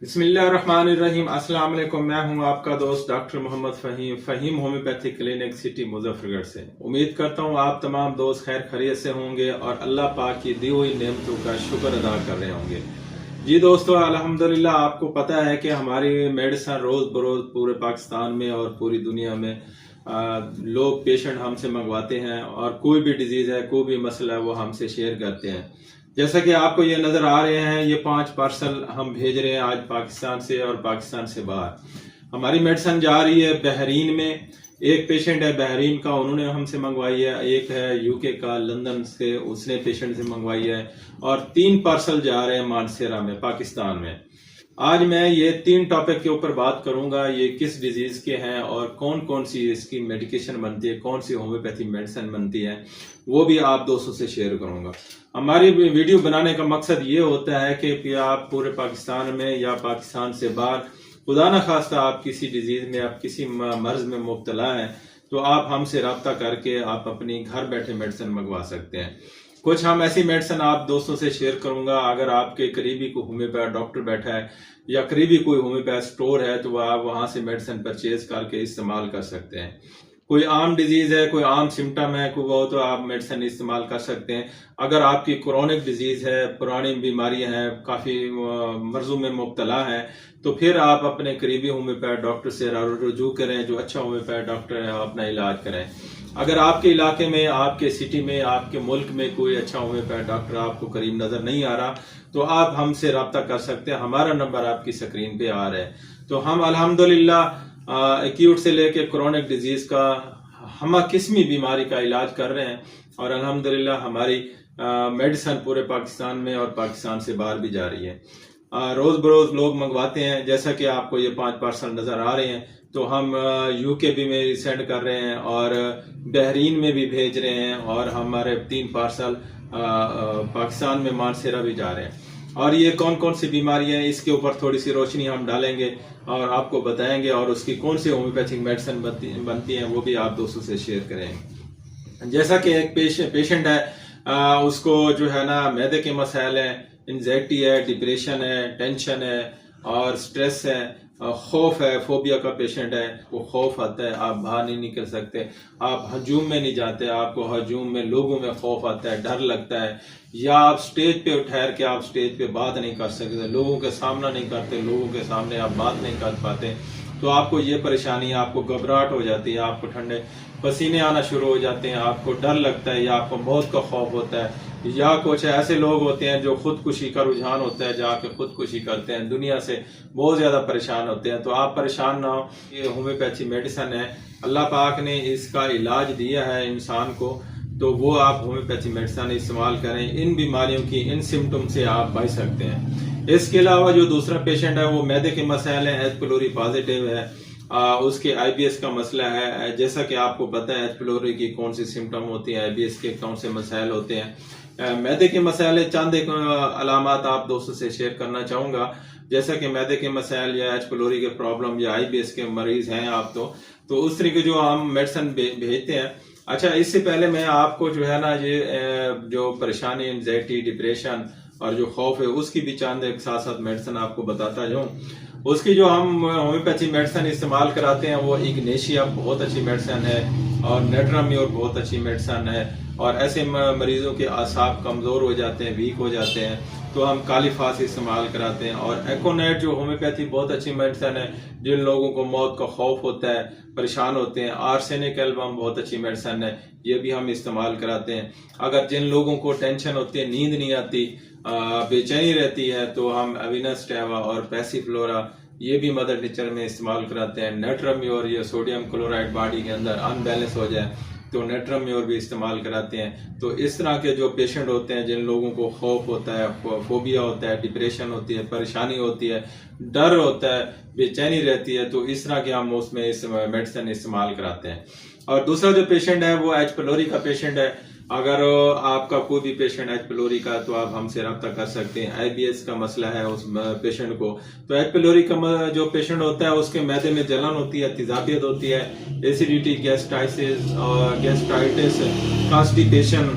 बिस्मिल्लाहिर्रहमानिर्रहीम। अस्सलाम वालेकुम। मैं हूं आपका दोस्त doctor Mohammad Fahim homeopathy clinic city Muzaffargarh से। उम्मीद करता हूं आप तमाम दोस्त खैर खैरियत से होंगे और अल्लाह पाक की दी हुई नेमतों का शुक्र अदा कर रहे होंगे। जी दोस्तों, अल्हम्दुलिल्लाह आपको पता है कि हमारी मेडिसिन रोज़ बरोज़ पूरे पाकिस्तान में और पूरी दुनिया में लोग पेशेंट हमसे मंगवाते हैं और कोई भी डिजीज़ है, कोई भी मसला है, वो हमसे शेयर करते हैं। जैसा कि आपको ये नज़र आ रहे हैं, ये 5 पार्सल हम भेज रहे हैं आज पाकिस्तान से और पाकिस्तान से बाहर। हमारी मेडिसिन जा रही है बहरीन में। एक पेशेंट है बहरीन का, उन्होंने हमसे मंगवाई है। एक है यूके का, लंदन से, उसने पेशेंट से मंगवाई है। और 3 पार्सल जा रहे हैं मानसेरा में, पाकिस्तान में। आज मैं ये 3 टॉपिक के ऊपर बात करूंगा। ये किस डिजीज के हैं और कौन कौन सी इसकी मेडिकेशन बनती है, कौन सी होम्योपैथी मेडिसिन बनती है, वो भी आप दोस्तों से शेयर करूंगा। हमारी वीडियो बनाने का मकसद ये होता है कि आप पूरे पाकिस्तान में या पाकिस्तान से बाहर खुदा न खास्ता आप किसी डिजीज में, आप किसी मर्ज में मुब्तला हैं, तो आप हमसे रब्ता करके आप अपनी घर बैठे मेडिसिन मंगवा सकते हैं। कुछ हम ऐसी मेडिसिन आप दोस्तों से शेयर करूंगा। अगर आपके करीबी कोई होम्योपैथ डॉक्टर बैठा है या करीबी कोई होम्योपैथ स्टोर है, तो आप वहां से मेडिसिन परचेज करके इस्तेमाल कर सकते हैं। कोई आम डिजीज है, कोई आम सिम्टम है, कोई वो तो आप मेडिसिन इस्तेमाल कर सकते हैं। अगर आपकी क्रोनिक डिजीज है, पुरानी बीमारियां हैं, काफी मर्जों में मुब्तला है, तो फिर आप अपने करीबी होम्योपैथ डॉक्टर से रुजू करें। जो अच्छा होम्योपैथ डॉक्टर है, अपना इलाज करें। अगर आपके इलाके में, आपके सिटी में, आपके मुल्क में कोई अच्छा होम्योपैथ डॉक्टर आपको करीब नजर नहीं आ रहा, तो आप हमसे रब्ता कर सकते हैं। हमारा नंबर आपकी स्क्रीन पे आ रहा है। तो हम अल्हम्दुलिल्लाह एक्यूट से लेके क्रोनिक डिजीज का, हम किस्मी बीमारी का इलाज कर रहे हैं। और अल्हम्दुलिल्लाह हमारी मेडिसिन पूरे पाकिस्तान में और पाकिस्तान से बाहर भी जा रही है। रोज बरोज लोग मंगवाते हैं। जैसा कि आपको ये 5 पार्सल नजर आ रहे हैं, तो हम यूके भी में सेंड कर रहे हैं और बहरीन में भी भेज रहे हैं। और हमारे 3 पार्सल पाकिस्तान में मानसेरा भी जा रहे हैं। और ये कौन कौन सी बीमारियां हैं, इसके ऊपर थोड़ी सी रोशनी हम डालेंगे और आपको बताएंगे। और उसकी कौन सी होम्योपैथिक मेडिसिन बनती हैं, वो भी आप दोस्तों से शेयर करेंगे। जैसा कि एक पेशेंट है, उसको जो है ना मैदे के मसाइल हैं, एंजाइटी है, डिप्रेशन है, टेंशन है और स्ट्रेस है, खौफ है, फोबिया का पेशेंट है। वो खौफ आता है, आप बाहर नहीं निकल सकते, आप हजूम में नहीं जाते, आपको हजूम में लोगों में खौफ आता है, डर लगता है, या आप स्टेज पे ठहर के आप स्टेज पे बात नहीं कर सकते, लोगों के सामना नहीं करते, लोगों के सामने आप बात नहीं कर पाते, तो आपको ये परेशानी, आपको घबराहट हो जाती है, आपको ठंडे पसीने आना शुरू हो जाते हैं, आपको डर लगता है, या आपको मौत का खौफ होता है, या कुछ ऐसे लोग होते हैं जो खुदकुशी का रुझान होता है, जाके खुदकुशी करते हैं, दुनिया से बहुत ज्यादा परेशान होते हैं। तो आप परेशान ना हो, ये होम्योपैथी मेडिसिन है, अल्लाह पाक ने इसका इलाज दिया है इंसान को, तो वो आप होम्योपैथी मेडिसिन इस्तेमाल करें। इन बीमारियों की, इन सिम्टम से आप बच सकते हैं। इसके अलावा जो दूसरा पेशेंट है, वो मैदे के मसाइल है, एच पिलोरी पॉजिटिव है, उसके आईबीएस का मसला है। जैसा कि आपको पता है एच पिलोरी की कौन सी सिम्टम होती है, आईबीएस के कौन से मसाइल होते हैं। मैदे के मसाइल चंद एक अलामत आप दोस्तों से शेयर करना चाहूंगा। जैसा कि मैदे के मसाइल या एच पिलोरी के प्रॉब्लम या आईबीएस के मरीज हैं आप, तो उस तरीके जो हम मेडिसिन भेजते हैं। अच्छा, इससे पहले मैं आपको जो है ना, ये जो परेशानी, एंजाइटी, डिप्रेशन और जो खौफ है, उसकी भी चंद एक साथ साथ मेडिसिन आपको बताता जाऊं। उसकी जो हम होम्योपैथी मेडिसिन इस्तेमाल कराते हैं, वो इग्नेशिया बहुत अच्छी मेडिसिन है और नेट्राम्योर बहुत अच्छी मेडिसिन है। और ऐसे मरीजों के आसाब कमजोर हो जाते हैं, वीक हो जाते हैं, तो हम कालीफास इस्तेमाल कराते हैं। और एकोनेट जो होम्योपैथी बहुत अच्छी मेडिसिन है, जिन लोगों को मौत का खौफ होता है, परेशान होते हैं। आर्सेनिक एल्बम बहुत अच्छी मेडिसिन है, ये भी हम इस्तेमाल कराते हैं। अगर जिन लोगों को टेंशन होती है, नींद नहीं आती, बेचैनी रहती है, तो हम अविनस टैवा और पैसीफ्लोरा, ये भी मदर नेचर में इस्तेमाल कराते हैं। नेट्राम्योर, ये सोडियम क्लोराइड बॉडी के अंदर अनबैलेंस हो जाए, तो नेट्राम्योर भी इस्तेमाल कराते हैं। तो इस तरह के जो पेशेंट होते हैं, जिन लोगों को खौफ होता है, फोबिया होता है, डिप्रेशन होती है, परेशानी होती है, डर होता है, बेचैनी रहती है, तो इस तरह के हम उसमें इस मेडिसिन इस्तेमाल कराते हैं। और दूसरा जो पेशेंट है, वो एच पिलोरी का पेशेंट है। अगर आपका कोई भी पेशेंट एच पिलोरी का, तो आप हमसे रब्ता कर सकते हैं। आईबीएस का मसला है उस पेशेंट को, तो एच पिलोरी का जो पेशेंट होता है, उसके मैदे में जलन होती है, तेजाबियत होती है, एसिडिटी, गैस्ट्राइटिस और गैस्ट्राइटिस, कॉन्स्टिपेशन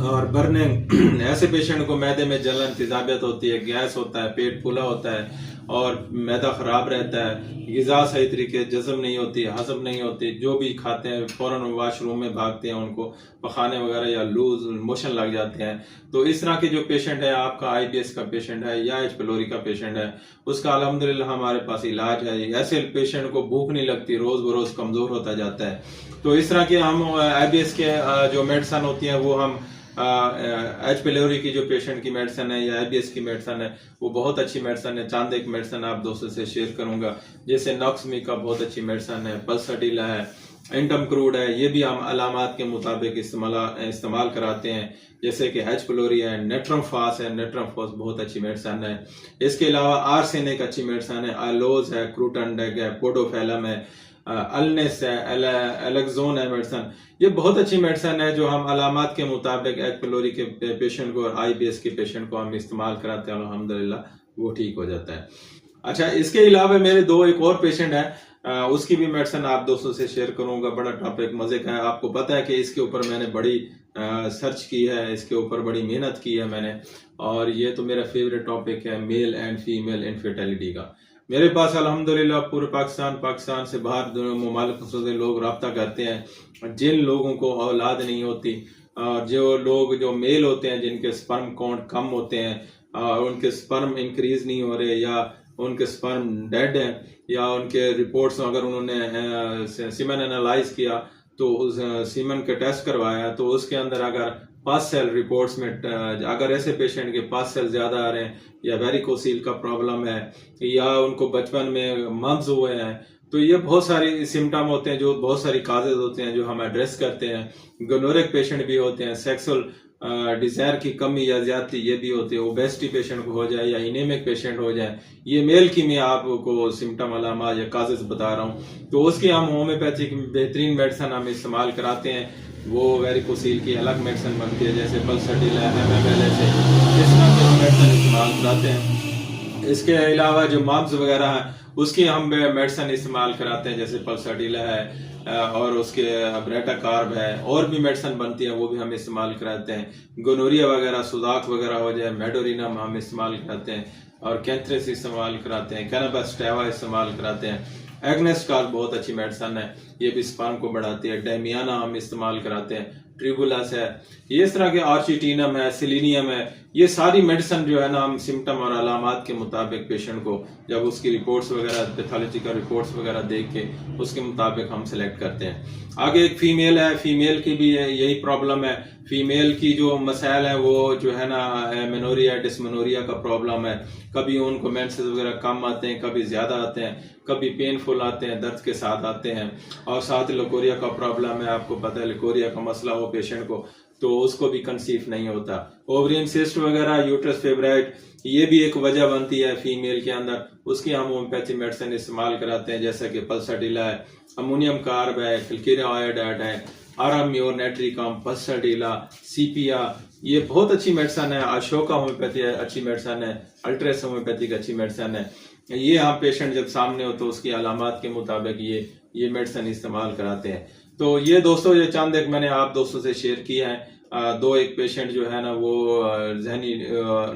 और बर्निंग। ऐसे पेशेंट को मैदे में जलन, तेजाबियत होती है, गैस होता है, पेट फूला होता है और मैदा ख़राब रहता है, ग़िज़ा सही तरीके से जज़म नहीं होती, हज़म नहीं होती, जो भी खाते हैं फ़ौरन वाशरूम में भागते हैं, उनको पखाने वगैरह या लूज मोशन लग जाते हैं। तो इस तरह के जो पेशेंट है, आपका IBS का पेशेंट है या एच पिलोरी का पेशेंट है, उसका अल्हम्दुलिल्लाह हमारे पास इलाज है। ऐसे पेशेंट को भूख नहीं लगती, रोज़ बरोज़ कमज़ोर होता जाता है। तो इस तरह के हम IBS के जो मेडिसन होती हैं वो हम एच पिलोरी की जो पेशेंट की मेडिसिन है या IBS की मेडिसिन है वो बहुत अच्छी मेडिसिन है। चांद एक मेडिसिन आप दोस्तों से शेयर करूंगा, जैसे नॉक्समी का बहुत अच्छी मेडिसिन है, पल्साटिला है, इंटम क्रूड है, ये भी हम अलामात के मुताबिक इस्तेमाल कराते हैं। जैसे कि एच पिलोरी है, नेट्रम फास है, नेट्रम फास बहुत अच्छी मेडिसिन है। इसके अलावा आर्सेन एक अच्छी मेडिसिन है, अलोज है, क्रूटनडेग है, पोडोफेलम है, अल्नेस है, एलेक्जोन है मेडिसिन। ये बहुत अच्छी मेडिसिन है जो हम अलामात के मुताबिक एच पिलोरी के पेशेंट को और IBS के पेशेंट को हम इस्तेमाल कराते हैं, अल्हम्दुलिल्लाह वो ठीक हो जाता है। अच्छा, इसके अलावा मेरे एक और पेशेंट है, उसकी भी मेडिसिन आप दोस्तों से शेयर करूंगा। बड़ा टॉपिक मजे का है, आपको पता है कि इसके ऊपर मैंने बड़ी सर्च की है, इसके ऊपर बड़ी मेहनत की है मैंने, और ये तो मेरा फेवरेट टॉपिक है मेल एंड फीमेल इनफर्टिलिटी का। मेरे पास अल्हम्दुलिल्लाह पूरे पाकिस्तान से बाहर मुमालिक से लोग रब्ता करते हैं जिन लोगों को औलाद नहीं होती, जो लोग जो मेल होते हैं जिनके स्पर्म काउंट कम होते हैं, उनके स्पर्म इंक्रीज नहीं हो रहे, या उनके स्पर्म डेड हैं, या उनके रिपोर्ट्स अगर उन्होंने सीमन एनालाइज किया तो उस सीमन के टेस्ट करवाया तो उसके अंदर अगर पास सेल रिपोर्ट्स में अगर ऐसे पेशेंट के पास सेल ज्यादा आ रहे हैं, या वेरिकोसील का प्रॉब्लम है, या उनको बचपन में मम्स हुए हैं, तो ये बहुत सारी सिम्टम होते हैं, जो बहुत सारी काजेज होते हैं जो हम एड्रेस करते हैं। गोनोरिक पेशेंट भी होते हैं, सेक्सुअल डिजायर की कमी या ज्यादती ये भी होती है, ओबेसिटी पेशेंट को हो जाए या इनेमिक पेशेंट हो जाए, ये मेल की मैं आपको सिम्टम अलामा या काजेज बता रहा हूँ। तो उसकी हम होम्योपैथिक बेहतरीन मेडिसिन हम इस्तेमाल कराते हैं, वो वेरिकोसील की अलग मेडिसिन बनती है, जैसे पल्साटिला MML से इस तरह की मेडिसिन इस्तेमाल कराते हैं। इसके अलावा जो मम्स वगैरह हैं उसकी हम मेडिसिन इस्तेमाल कराते हैं, जैसे पल्साटिला है और उसके ब्रेटा कार्ब है, और भी मेडिसिन बनती है वो भी हम इस्तेमाल कराते हैं। गोनोरिया वगैरह, सुजाक वगैरह हो जाए, मेडोरिनम हम इस्तेमाल कराते हैं, और कैंथ्रेस इस्तेमाल कराते हैं, कैनाबस टैवा इस्तेमाल कराते हैं। एग्नेस कार्ब बहुत अच्छी मेडिसिन है, ये भी स्पर्म को बढ़ाती है। डेमियाना हम इस्तेमाल कराते हैं, ट्रिबुलस है, ये इस तरह के आर्चिटीनम है, सिलीनियम है, ये सारी मेडिसिन जो है ना हम सिम्टम और अलामात के मुताबिक पेशेंट को जब उसकी रिपोर्ट्स वगैरह, पैथोलॉजिकल रिपोर्ट्स वगैरह देख के उसके मुताबिक हम सिलेक्ट करते हैं। आगे एक फीमेल है, फीमेल की भी यही प्रॉब्लम है। फीमेल की जो मसाइल है वो जो है ना मेनोरिया, डिस्मेनोरिया का प्रॉब्लम है। कभी उनको मेंसेस वगैरह कम आते हैं, कभी ज्यादा आते हैं, कभी पेनफुल आते हैं, दर्द के साथ आते हैं, और साथ लिकोरिया का प्रॉब्लम है। आपको पता है लिकोरिया का मसला हो पेशेंट को तो उसको भी कंसीव नहीं होता। ओवरियन सिस्ट वगैरह, यूट्रस फेब्राइड, ये भी एक वजह बनती है फीमेल के अंदर, उसकी हम होम्योपैथी मेडिसिन इस्तेमाल कराते हैं, जैसे कि पल्साटिला है, अमोनियम कार्ब है, क्लिकेरा आयोडाइड है, आराम्योनेट्रिकम, पल्साटिला, सीपिया, ये बहुत अच्छी मेडिसिन है। अशोका होम्योपैथी अच्छी मेडिसिन है, अल्ट्रेस होम्योपैथिक अच्छी मेडिसिन है। ये हम पेशेंट जब सामने हो तो उसकी अलामात के मुताबिक ये मेडिसिन इस्तेमाल कराते हैं। तो ये दोस्तों ये चंद एक मैंने आप दोस्तों से शेयर किया है। एक पेशेंट जो है ना वो जहनी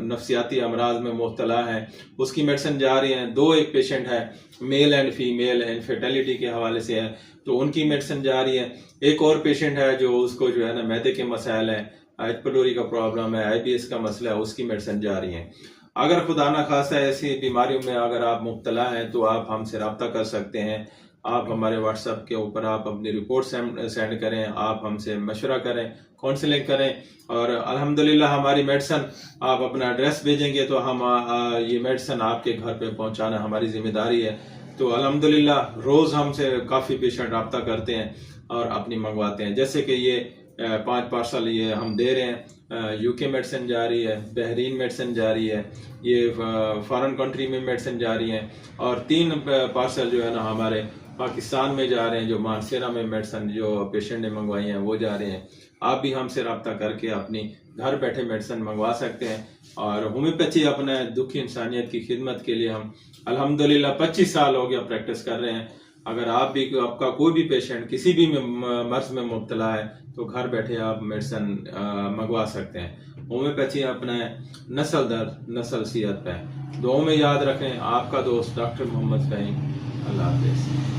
नफ्सियाती अमराज में मुब्तला है, उसकी मेडिसिन जा रही है। एक पेशेंट है मेल एंड फीमेल इनफर्टिलिटी के हवाले से है, तो उनकी मेडिसिन जा रही है। एक और पेशेंट है जो उसको जो है ना मैदे के मसाइल है, एच पिलोरी का प्रॉब्लम है, IBS का मसला है, उसकी मेडिसिन जा रही है। अगर खुदा न खास्ता ऐसी बीमारियों में अगर आप मुब्तला हैं तो आप हमसे रब्ता कर सकते हैं। आप हमारे व्हाट्सएप के ऊपर आप अपनी रिपोर्ट सेंड करें, आप हमसे मशवरा करें, काउंसलिंग करें, और अल्हम्दुलिल्लाह हमारी मेडिसिन आप अपना एड्रेस भेजेंगे तो हम ये मेडिसिन आपके घर पे पहुंचाना हमारी जिम्मेदारी है। तो अल्हम्दुलिल्लाह रोज हमसे काफ़ी पेशेंट रब्ता करते हैं और अपनी मंगवाते हैं। जैसे कि ये 5 पार्सल ये हम दे रहे हैं, UK मेडिसिन जा रही है, बहरीन मेडिसिन जा रही है, ये फॉरेन कंट्री में मेडिसिन जा रही है, और 3 पार्सल जो है ना हमारे पाकिस्तान में जा रहे हैं, जो मानसेरा में मेडिसिन जो पेशेंट ने मंगवाई हैं वो जा रहे हैं। आप भी हमसे रब्ता करके अपनी घर बैठे मेडिसिन मंगवा सकते हैं। और होम्योपैथी अपने दुखी इंसानियत की खिदमत के लिए हम अल्हम्दुलिल्लाह 25 साल हो गया प्रैक्टिस कर रहे हैं, अगर आप भी, आपका कोई भी पेशेंट किसी भी मर्ज में मुब्तला है तो घर बैठे आप मेडिसिन मंगवा सकते हैं। होम्योपैथी अपना नस्ल दर नस्ल सेहत पे। दुआओं में याद रखें, आपका दोस्त डॉक्टर मोहम्मद फ़हीम। अल्लाह हाफ़िज़।